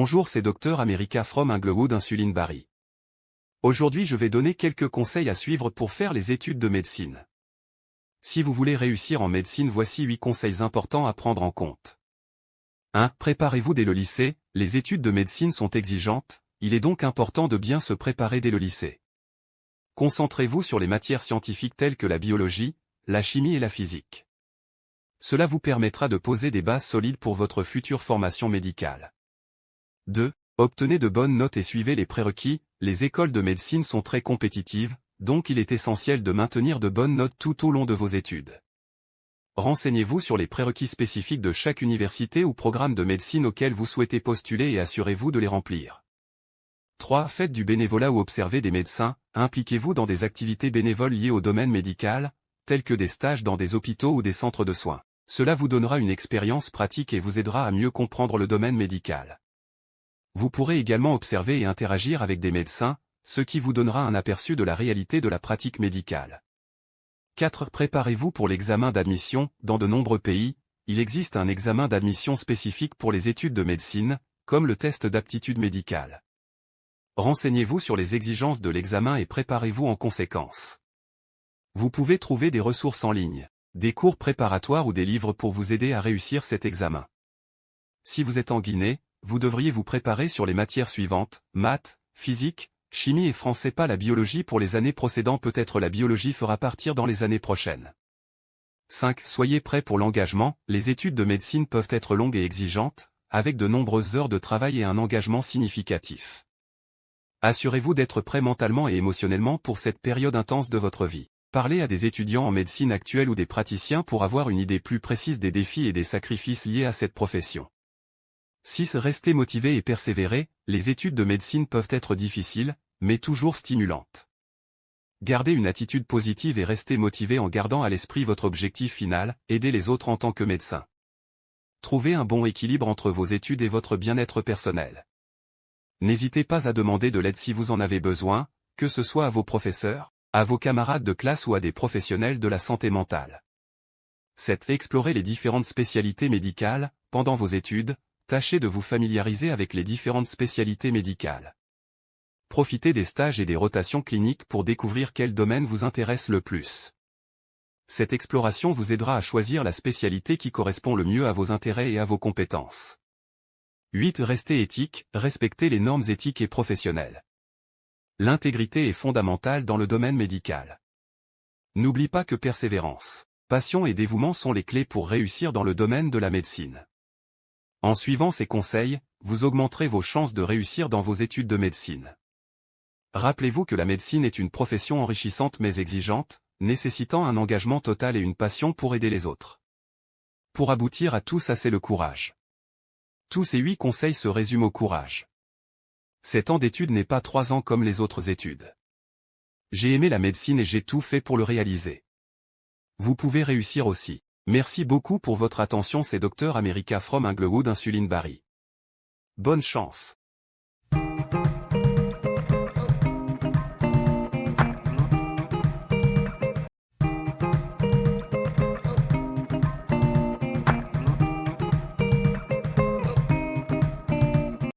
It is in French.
Bonjour, c'est Dr America from Inglewood Insuline Barry. Aujourd'hui je vais donner quelques conseils à suivre pour faire les études de médecine. Si vous voulez réussir en médecine, voici 8 conseils importants à prendre en compte. 1. Préparez-vous dès le lycée. Les études de médecine sont exigeantes, il est donc important de bien se préparer dès le lycée. Concentrez-vous sur les matières scientifiques telles que la biologie, la chimie et la physique. Cela vous permettra de poser des bases solides pour votre future formation médicale. 2. Obtenez de bonnes notes et suivez les prérequis. Les écoles de médecine sont très compétitives, donc il est essentiel de maintenir de bonnes notes tout au long de vos études. Renseignez-vous sur les prérequis spécifiques de chaque université ou programme de médecine auquel vous souhaitez postuler et assurez-vous de les remplir. 3. Faites du bénévolat ou observez des médecins. Impliquez-vous dans des activités bénévoles liées au domaine médical, telles que des stages dans des hôpitaux ou des centres de soins. Cela vous donnera une expérience pratique et vous aidera à mieux comprendre le domaine médical. Vous pourrez également observer et interagir avec des médecins, ce qui vous donnera un aperçu de la réalité de la pratique médicale. 4. Préparez-vous pour l'examen d'admission. Dans de nombreux pays, il existe un examen d'admission spécifique pour les études de médecine, comme le test d'aptitude médicale. Renseignez-vous sur les exigences de l'examen et préparez-vous en conséquence. Vous pouvez trouver des ressources en ligne, des cours préparatoires ou des livres pour vous aider à réussir cet examen. Si vous êtes en Guinée, vous devriez vous préparer sur les matières suivantes: maths, physique, chimie et français. Pas la biologie pour les années précédentes, peut-être la biologie fera partir dans les années prochaines. 5. Soyez prêts pour l'engagement. Les études de médecine peuvent être longues et exigeantes, avec de nombreuses heures de travail et un engagement significatif. Assurez-vous d'être prêt mentalement et émotionnellement pour cette période intense de votre vie. Parlez à des étudiants en médecine actuelle ou des praticiens pour avoir une idée plus précise des défis et des sacrifices liés à cette profession. 6. Restez motivé et persévérez. Les études de médecine peuvent être difficiles, mais toujours stimulantes. Gardez une attitude positive et restez motivé en gardant à l'esprit votre objectif final, aider les autres en tant que médecin. Trouvez un bon équilibre entre vos études et votre bien-être personnel. N'hésitez pas à demander de l'aide si vous en avez besoin, que ce soit à vos professeurs, à vos camarades de classe ou à des professionnels de la santé mentale. 7. Explorez les différentes spécialités médicales. Pendant vos études, tâchez de vous familiariser avec les différentes spécialités médicales. Profitez des stages et des rotations cliniques pour découvrir quel domaine vous intéresse le plus. Cette exploration vous aidera à choisir la spécialité qui correspond le mieux à vos intérêts et à vos compétences. 8. Restez éthique. Respectez les normes éthiques et professionnelles. L'intégrité est fondamentale dans le domaine médical. N'oublie pas que persévérance, passion et dévouement sont les clés pour réussir dans le domaine de la médecine. En suivant ces conseils, vous augmenterez vos chances de réussir dans vos études de médecine. Rappelez-vous que la médecine est une profession enrichissante mais exigeante, nécessitant un engagement total et une passion pour aider les autres. Pour aboutir à tout ça, c'est le courage. Tous ces 8 conseils se résument au courage. 7 ans d'études n'est pas 3 ans comme les autres études. J'ai aimé la médecine et j'ai tout fait pour le réaliser. Vous pouvez réussir aussi. Merci beaucoup pour votre attention, c'est Dr America from Inglewood Insuline Barry. Bonne chance.